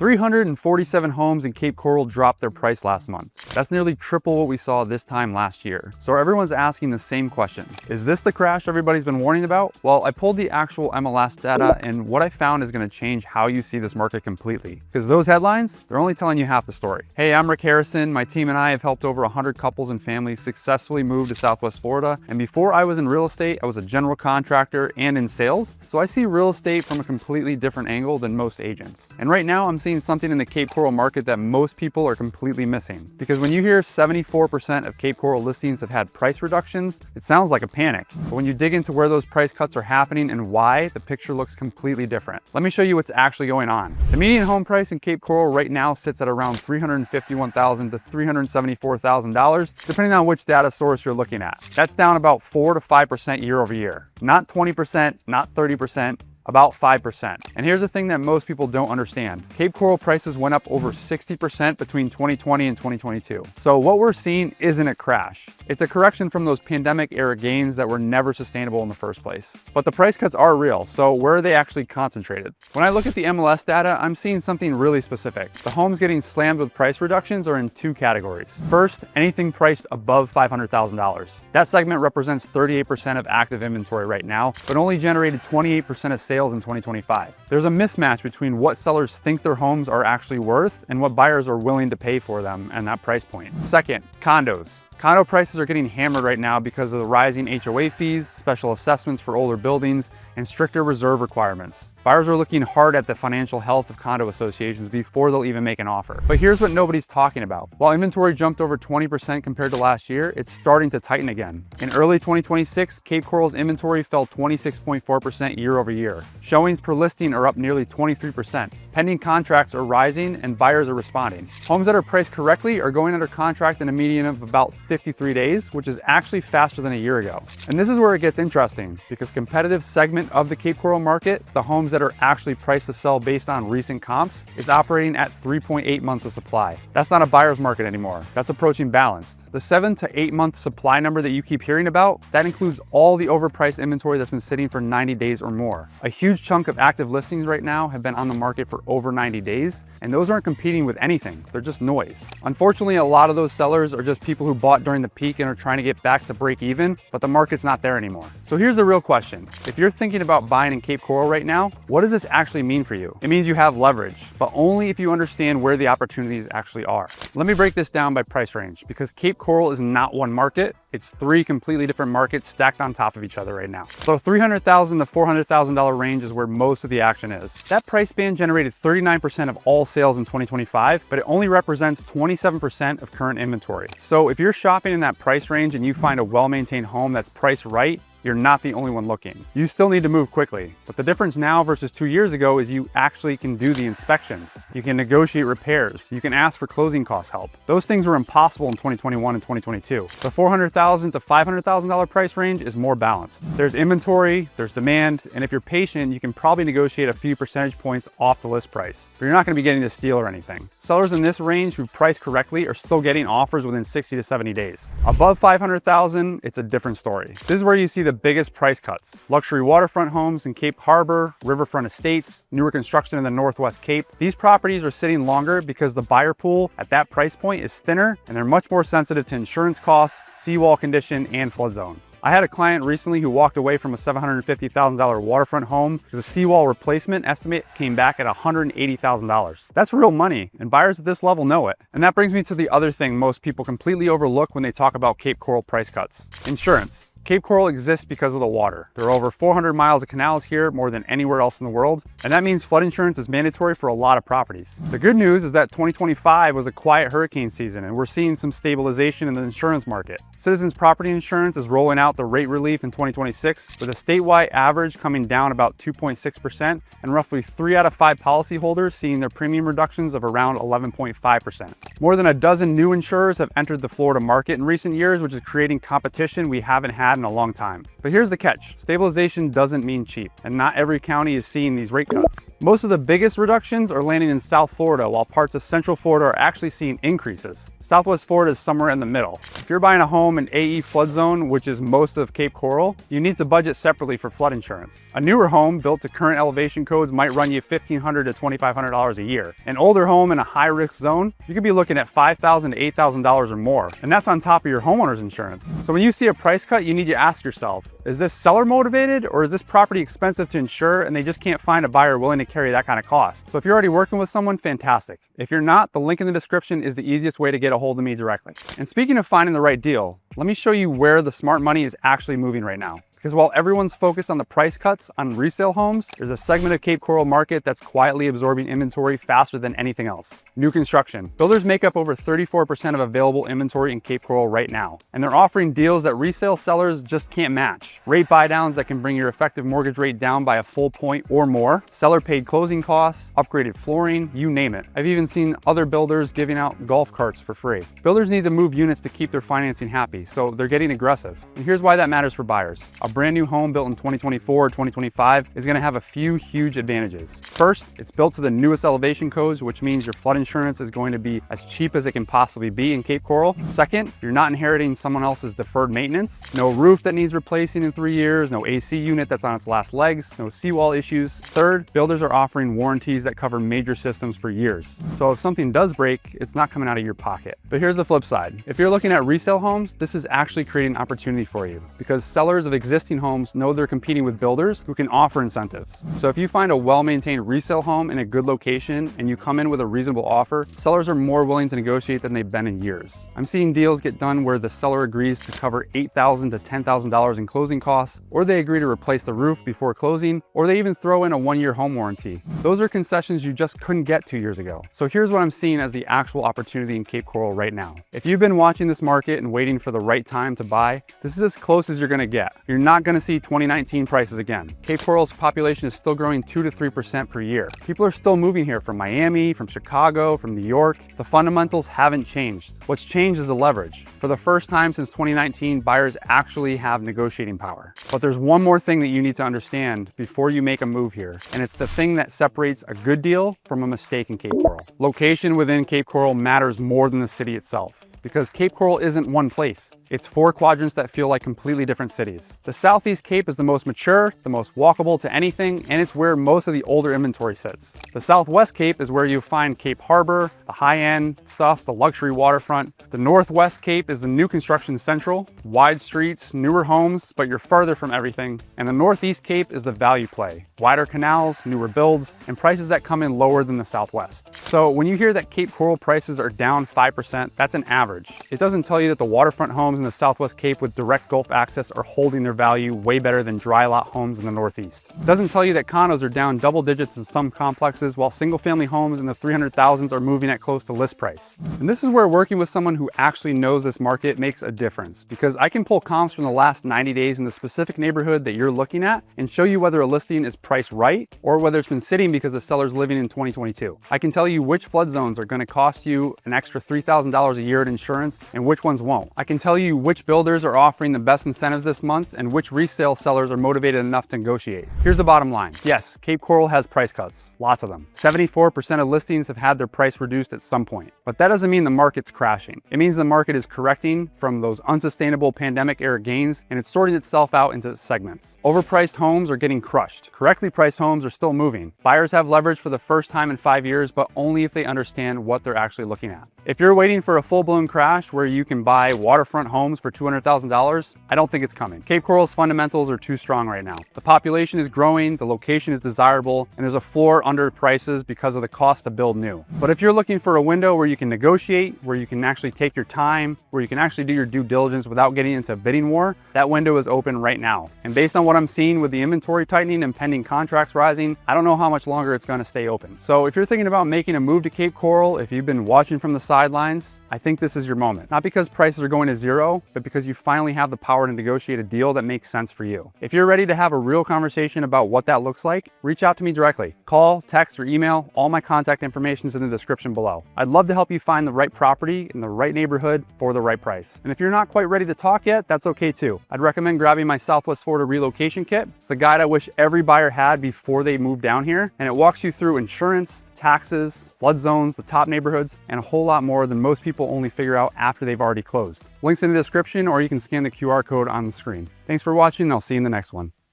347 homes in Cape Coral dropped their price last month. That's nearly triple what we saw this time last year. So everyone's asking the same question. Is this the crash everybody's been warning about? Well, I pulled the actual MLS data, and what I found is going to change how you see this market completely. Because those headlines, they're only telling you half the story. Hey, I'm Rick Harrison. My team and I have helped over 100 couples and families successfully move to Southwest Florida. And before I was in real estate, I was a general contractor and in sales. So I see real estate from a completely different angle than most agents. And right now I'm seeing something in the Cape Coral market that most people are completely missing. Because when you hear 74% of Cape Coral listings have had price reductions, it sounds like a panic. But when you dig into where those price cuts are happening and why, the picture looks completely different. Let me show you what's actually going on. The median home price in Cape Coral right now sits at around $351,000 to $374,000, depending on which data source you're looking at. That's down about 4 to 5% year over year. Not 20%, not 30%, about 5%. And here's the thing that most people don't understand. Cape Coral prices went up over 60% between 2020 and 2022. So what we're seeing isn't a crash. It's a correction from those pandemic era gains that were never sustainable in the first place. But the price cuts are real, so where are they actually concentrated? When I look at the MLS data, I'm seeing something really specific. The homes getting slammed with price reductions are in two categories. First, anything priced above $500,000. That segment represents 38% of active inventory right now, but only generated 28% of sales in 2025. There's a mismatch between what sellers think their homes are actually worth and what buyers are willing to pay for them and that price point. Second, condos. Condo prices are getting hammered right now because of the rising HOA fees, special assessments for older buildings, and stricter reserve requirements. Buyers are looking hard at the financial health of condo associations before they'll even make an offer. But here's what nobody's talking about. While inventory jumped over 20% compared to last year, it's starting to tighten again. In early 2026, Cape Coral's inventory fell 26.4% year over year. Showings per listing are up nearly 23%. Pending contracts are rising and buyers are responding. Homes that are priced correctly are going under contract in a median of about 53 days, which is actually faster than a year ago. And this is where it gets interesting, because competitive segment of the Cape Coral market, the homes that are actually priced to sell based on recent comps, is operating at 3.8 months of supply. That's not a buyer's market anymore. That's approaching balanced. The 7 to 8 month supply number that you keep hearing about, that includes all the overpriced inventory that's been sitting for 90 days or more. A huge chunk of active listings right now have been on the market for over 90 days, and those aren't competing with anything. They're just noise. Unfortunately, a lot of those sellers are just people who bought during the peak and are trying to get back to break even, but the market's not there anymore. So here's the real question. If you're thinking about buying in Cape Coral right now, what does this actually mean for you? It means you have leverage, but only if you understand where the opportunities actually are. Let me break this down by price range, because Cape Coral is not one market. It's three completely different markets stacked on top of each other right now. So $300,000 to $400,000 range is where most of the action is. That price band generated 39% of all sales in 2025, but it only represents 27% of current inventory. So if you're shopping in that price range and you find a well-maintained home that's priced right, you're not the only one looking. You still need to move quickly, but the difference now versus 2 years ago is you actually can do the inspections. You can negotiate repairs. You can ask for closing cost help. Those things were impossible in 2021 and 2022. The $400,000 to $500,000 price range is more balanced. There's inventory, there's demand, and if you're patient, you can probably negotiate a few percentage points off the list price, but you're not gonna be getting a steal or anything. Sellers in this range who price correctly are still getting offers within 60 to 70 days. Above $500,000, it's a different story. This is where you see the biggest price cuts. Luxury waterfront homes in Cape Harbor, riverfront estates, newer construction in the Northwest Cape. These properties are sitting longer because the buyer pool at that price point is thinner and they're much more sensitive to insurance costs, seawall condition, and flood zone. I had a client recently who walked away from a $750,000 waterfront home because the seawall replacement estimate came back at $180,000. That's real money, and buyers at this level know it. And that brings me to the other thing most people completely overlook when they talk about Cape Coral price cuts: insurance. Cape Coral exists because of the water. There are over 400 miles of canals here, more than anywhere else in the world, and that means flood insurance is mandatory for a lot of properties. The good news is that 2025 was a quiet hurricane season, and we're seeing some stabilization in the insurance market. Citizens Property Insurance is rolling out the rate relief in 2026, with a statewide average coming down about 2.6%, and roughly 3 out of 5 policyholders seeing their premium reductions of around 11.5%. More than a dozen new insurers have entered the Florida market in recent years, which is creating competition we haven't had in a long time. But here's the catch: stabilization doesn't mean cheap, and not every county is seeing these rate cuts. Most of the biggest reductions are landing in South Florida, while parts of Central Florida are actually seeing increases. Southwest Florida is somewhere in the middle. If you're buying a home home in AE flood zone, which is most of Cape Coral, you need to budget separately for flood insurance. A newer home built to current elevation codes might run you $1,500 to $2,500 a year. An older home in a high-risk zone, you could be looking at $5,000 to $8,000 or more, and that's on top of your homeowner's insurance. So when you see a price cut, you need to ask yourself, is this seller motivated, or is this property expensive to insure and they just can't find a buyer willing to carry that kind of cost? So if you're already working with someone, fantastic. If you're not, the link in the description is the easiest way to get a hold of me directly. And speaking of finding the right deal, let me show you where the smart money is actually moving right now. Because while everyone's focused on the price cuts on resale homes, there's a segment of Cape Coral market that's quietly absorbing inventory faster than anything else. New construction. Builders make up over 34% of available inventory in Cape Coral right now, and they're offering deals that resale sellers just can't match. Rate buy downs that can bring your effective mortgage rate down by a full point or more, seller paid closing costs, upgraded flooring, you name it. I've even seen other builders giving out golf carts for free. Builders need to move units to keep their financing happy, so they're getting aggressive. And here's why that matters for buyers. A brand new home built in 2024 or 2025 is going to have a few huge advantages. First, it's built to the newest elevation codes, which means your flood insurance is going to be as cheap as it can possibly be in Cape Coral. Second, you're not inheriting someone else's deferred maintenance. No roof that needs replacing in 3 years, no AC unit that's on its last legs, no seawall issues. Third, builders are offering warranties that cover major systems for years. So if something does break, it's not coming out of your pocket. But here's the flip side. If you're looking at resale homes, this is actually creating opportunity for you because sellers of existing homes know they're competing with builders who can offer incentives. So if you find a well-maintained resale home in a good location and you come in with a reasonable offer, sellers are more willing to negotiate than they've been in years. I'm seeing deals get done where the seller agrees to cover $8,000 to $10,000 in closing costs, or they agree to replace the roof before closing, or they even throw in a 1-year home warranty. Those are concessions you just couldn't get 2 years ago. So here's what I'm seeing as the actual opportunity in Cape Coral right now. If you've been watching this market and waiting for the right time to buy, this is as close as you're gonna get. You're not gonna see 2019 prices again. Cape Coral's population is still growing 2 to 3% per year. People are still moving here from Miami, from Chicago, from New York. The fundamentals haven't changed. What's changed is the leverage. For the first time since 2019, buyers actually have negotiating power. But there's one more thing that you need to understand before you make a move here, and it's the thing that separates a good deal from a mistake in Cape Coral. Location within Cape Coral matters more than the city itself, because Cape Coral isn't one place. It's 4 quadrants that feel like completely different cities. The Southeast Cape is the most mature, the most walkable to anything, and it's where most of the older inventory sits. The Southwest Cape is where you find Cape Harbor, the high-end stuff, the luxury waterfront. The Northwest Cape is the new construction central, wide streets, newer homes, but you're farther from everything. And the Northeast Cape is the value play, wider canals, newer builds, and prices that come in lower than the Southwest. So when you hear that Cape Coral prices are down 5%, that's an average. It doesn't tell you that the waterfront homes in the Southwest Cape with direct Gulf access are holding their value way better than dry lot homes in the Northeast. It doesn't tell you that condos are down double digits in some complexes while single family homes in the 300,000s are moving at close to list price. And this is where working with someone who actually knows this market makes a difference, because I can pull comps from the last 90 days in the specific neighborhood that you're looking at and show you whether a listing is priced right or whether it's been sitting because the seller's living in 2022. I can tell you which flood zones are going to cost you an extra $3,000 a year in insurance and which ones won't. I can tell you which builders are offering the best incentives this month and which resale sellers are motivated enough to negotiate. Here's the bottom line. Yes, Cape Coral has price cuts, lots of them. 74% of listings have had their price reduced at some point, but that doesn't mean the market's crashing. It means the market is correcting from those unsustainable pandemic era gains and it's sorting itself out into segments. Overpriced homes are getting crushed. Correctly priced homes are still moving. Buyers have leverage for the first time in 5 years, but only if they understand what they're actually looking at. If you're waiting for a full-blown crash where you can buy waterfront homes for $200,000, I don't think it's coming. Cape Coral's fundamentals are too strong right now. The population is growing, the location is desirable, and there's a floor under prices because of the cost to build new. But if you're looking for a window where you can negotiate, where you can actually take your time, where you can actually do your due diligence without getting into a bidding war, that window is open right now. And based on what I'm seeing with the inventory tightening and pending contracts rising, I don't know how much longer it's going to stay open. So if you're thinking about making a move to Cape Coral, if you've been watching from the sidelines, I think this is your moment. Not because prices are going to zero, but because you finally have the power to negotiate a deal that makes sense for you. If you're ready to have a real conversation about what that looks like, reach out to me directly. Call, text, or email. All my contact information is in the description below. I'd love to help you find the right property in the right neighborhood for the right price. And if you're not quite ready to talk yet, that's okay too. I'd recommend grabbing my Southwest Florida Relocation Kit. It's the guide I wish every buyer had before they moved down here, and it walks you through insurance, taxes, flood zones, the top neighborhoods, and a whole lot more than most people only figure figure out after they've already closed. Links in the description, or you can scan the QR code on the screen. Thanks for watching, and I'll see you in the next one.